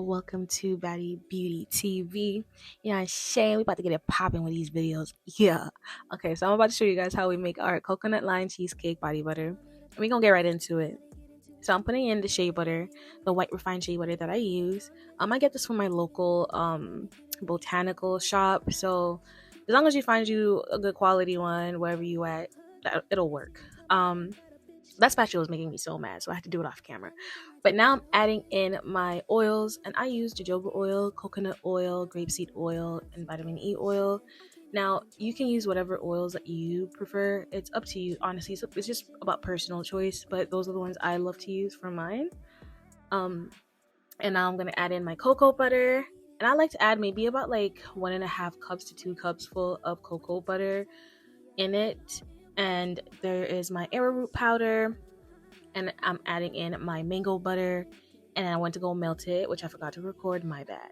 welcome to Baddie Beauty TV. You know what I'm saying? We about to get it popping with these videos. Yeah. Okay, so I'm about to show you guys how we make our coconut lime cheesecake body butter. And we're gonna get right into it. So I'm putting in the shea butter, the white refined shea butter that I use. I get this from my local botanical shop. So as long as you find you a good quality one wherever you at, it'll work. That spatula was making me so mad, so I had to do it off camera. But now I'm adding in my oils, and I use jojoba oil, coconut oil, grapeseed oil, and vitamin E oil. Now, you can use whatever oils that you prefer. It's up to you, honestly. So it's just about personal choice, but those are the ones I love to use for mine. And now I'm gonna add in my cocoa butter, and I like to add maybe about like 1.5 cups to 2 cups full of cocoa butter in it. And there is my arrowroot powder, and I'm adding in my mango butter, and I went to go melt it, which I forgot to record, my bad.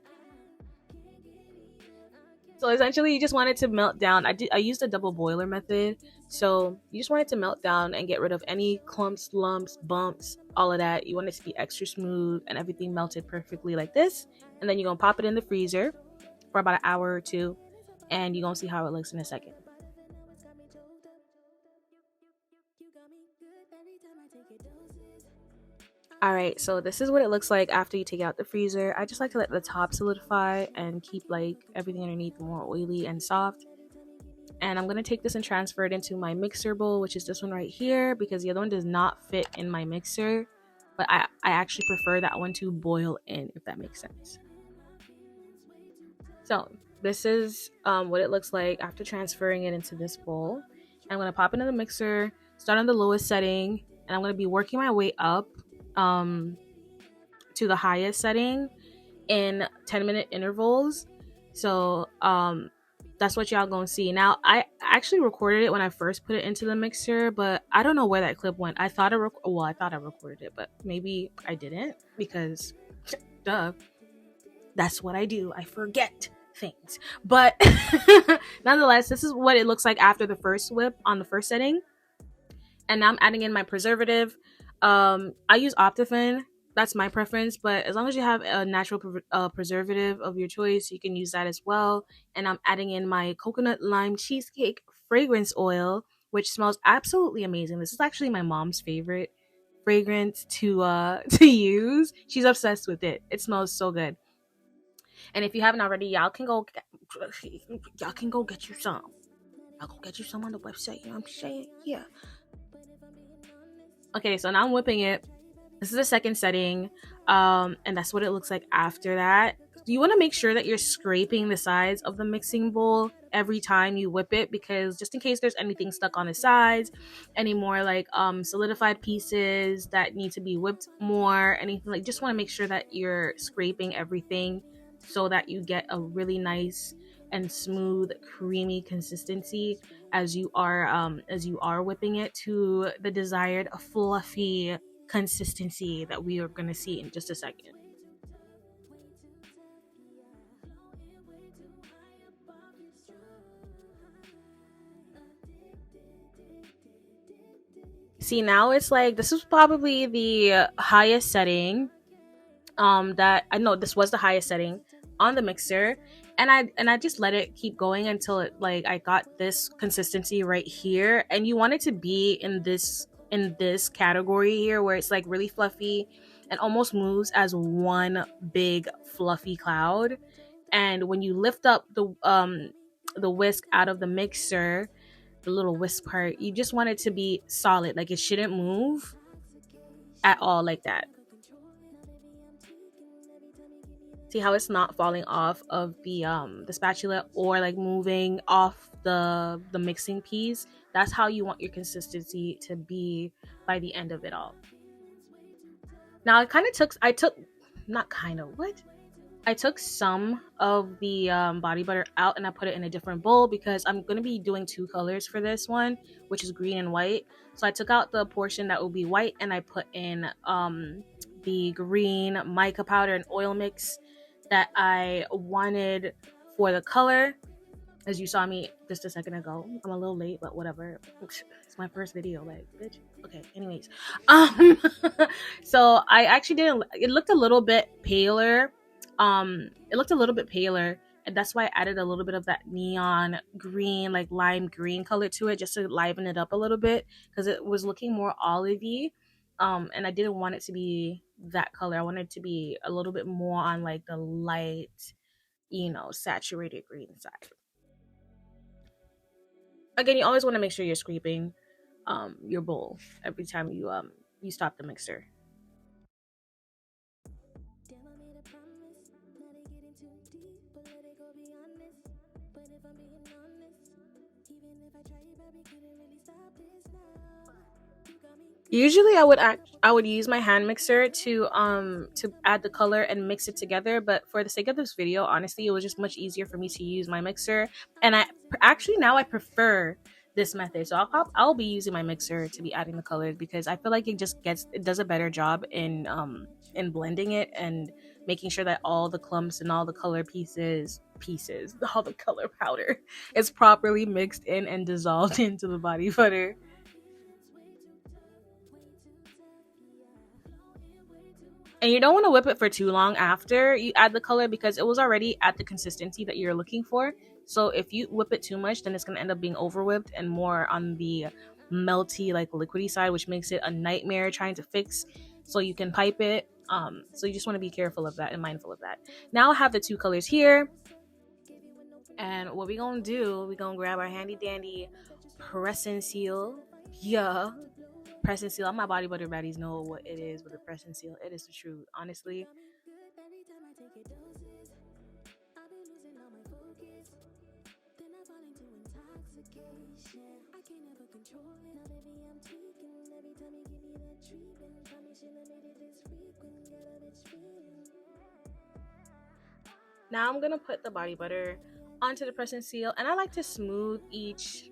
So essentially you just want it to melt down. I used a double boiler method, so you just want it to melt down and get rid of any clumps, lumps, bumps, all of that. You want it to be extra smooth and everything melted perfectly like this, and then you're gonna pop it in the freezer for about an hour or two, and you're gonna see how it looks in a second. Alright, so this is what it looks like after you take it out the freezer. I just like to let the top solidify and keep like everything underneath more oily and soft. And I'm going to take this and transfer it into my mixer bowl, which is this one right here, because the other one does not fit in my mixer. But I actually prefer that one to boil in, if that makes sense. So this is what it looks like after transferring it into this bowl. I'm going to pop it in the mixer, start on the lowest setting, and I'm going to be working my way up to the highest setting in 10-minute intervals. So that's what y'all gonna see. Now I actually recorded it when I first put it into the mixer, but I don't know where that clip went. I thought I recorded it, but maybe I didn't, because duh, that's what I do. I forget things. But nonetheless, this is what it looks like after the first whip on the first setting. And now I'm adding in my preservative. I use Optifin. That's my preference, but as long as you have a natural preservative of your choice, you can use that as well. And I'm adding in my coconut lime cheesecake fragrance oil, which smells absolutely amazing. This is actually my mom's favorite fragrance to use. She's obsessed with it. It smells so good. And if you haven't already, y'all can go get you some. I'll go get you some on the website. You know what I'm saying? Yeah. Okay, so now I'm whipping it. This is the second setting, and that's what it looks like after that. You want to make sure that you're scraping the sides of the mixing bowl every time you whip it, because just in case there's anything stuck on the sides, any more like solidified pieces that need to be whipped more, anything like, just want to make sure that you're scraping everything so that you get a really nice and smooth, creamy consistency as you are whipping it to the desired fluffy consistency that we are going to see in just a second. See, now it's like, this is probably the highest setting that I know. This was the highest setting on the mixer, and I just let it keep going until it, like, I got this consistency right here. And you want it to be in this category here, where it's like really fluffy and almost moves as one big fluffy cloud. And when you lift up the whisk out of the mixer, the little whisk part, you just want it to be solid. Like, it shouldn't move at all like that. See how it's not falling off of the spatula, or like moving off the mixing piece? That's how you want your consistency to be by the end of it all. Now I took some of the body butter out, and I put it in a different bowl because I'm going to be doing 2 colors for this one, which is green and white. So I took out the portion that will be white, and I put in the green mica powder and oil mix that I wanted for the color. As you saw me just a second ago, I'm a little late, but whatever. It's my first video, like, bitch. Okay, anyways. So I actually didn't, it looked a little bit paler it looked a little bit paler, and that's why I added a little bit of that neon green, like lime green color to it, just to liven it up a little bit, because it was looking more olivey. And I didn't want it to be that color. I wanted it to be a little bit more on like the light, saturated green side. Again, you always want to make sure you're scraping your bowl every time you stop the mixer. Usually I would use my hand mixer to add the color and mix it together, but for the sake of this video, honestly, it was just much easier for me to use my mixer, and now I prefer this method. So I'll be using my mixer to be adding the colors, because I feel like it does a better job in blending it and making sure that all the clumps and all the color pieces all the color powder is properly mixed in and dissolved into the body butter. And you don't want to whip it for too long after you add the color, because it was already at the consistency that you're looking for. So if you whip it too much, then it's going to end up being over whipped and more on the melty, like liquidy side, which makes it a nightmare trying to fix so you can pipe it. So you just want to be careful of that and mindful of that. Now I have the two colors here. And what we gonna do, we gonna grab our handy dandy press and seal. Yeah. Press and seal. All my body butter baddies know what it is with a press and seal. It is the truth, honestly. Now I'm gonna put the body butter onto the press and seal, and I like to smooth each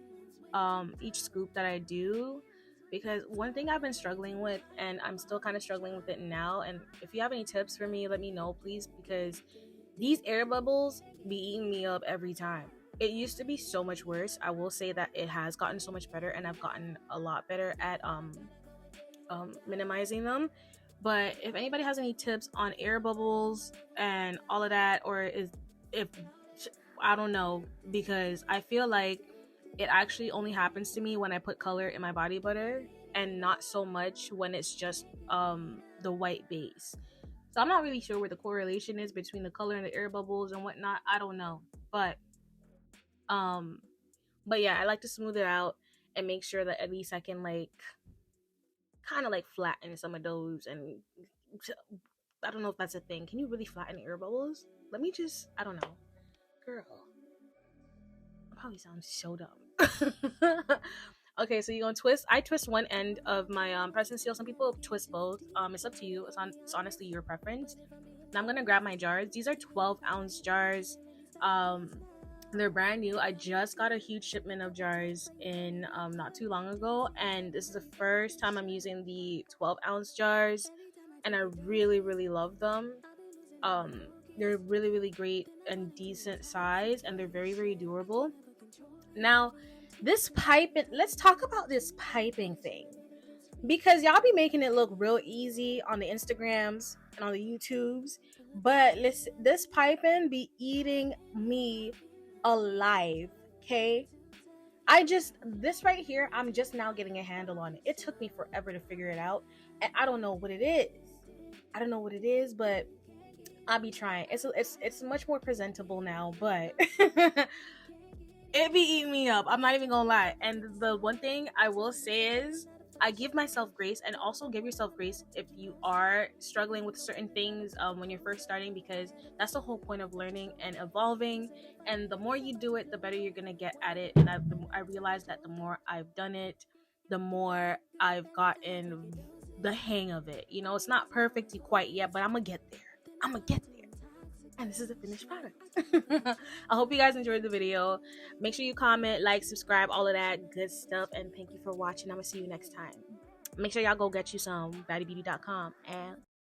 scoop that I do, because one thing I've been struggling with, and I'm still kind of struggling with it now, and if you have any tips for me, let me know, please, because these air bubbles be eating me up every time. It used to be so much worse. I will say that it has gotten so much better, and I've gotten a lot better at minimizing them. But if anybody has any tips on air bubbles and all of that, or if I don't know, because I feel like it actually only happens to me when I put color in my body butter, and not so much when it's just the white base. So I'm not really sure where the correlation is between the color and the air bubbles and whatnot. I don't know, um but yeah, I like to smooth it out and make sure that at least I can like kind of like flatten some of those. And I don't know if that's a thing. Can you really flatten air bubbles? Let me just, I don't know, girl, I probably sound so dumb. Okay, so you're gonna twist. I twist one end of my press and seal. Some people twist both. It's up to you. It's honestly your preference. Now I'm gonna grab my jars. These are 12-ounce jars. They're brand new. I just got a huge shipment of jars in not too long ago, and this is the first time I'm using the 12-ounce jars, and I really, really love them. They're really, really great and decent size, and they're very, very durable. Now, this piping, let's talk about this piping thing, because y'all be making it look real easy on the Instagrams and on the YouTubes, but listen, this piping be eating me alive. Okay, this right here, I'm just now getting a handle on it. It took me forever to figure it out, and I don't know what it is. But I'll be trying. It's much more presentable now, but it be eating me up. I'm not even gonna lie. And the one thing I will say is, I give myself grace, and also give yourself grace if you are struggling with certain things when you're first starting, because that's the whole point of learning and evolving. And the more you do it, the better you're gonna get at it. And I realized that the more I've done it, the more I've gotten the hang of it. It's not perfect quite yet, but I'm gonna get there. And this is the finished product. I hope you guys enjoyed the video. Make sure you comment, like, subscribe, all of that good stuff. And thank you for watching. I'm going to see you next time. Make sure y'all go get you some BxddieBeauty.com. And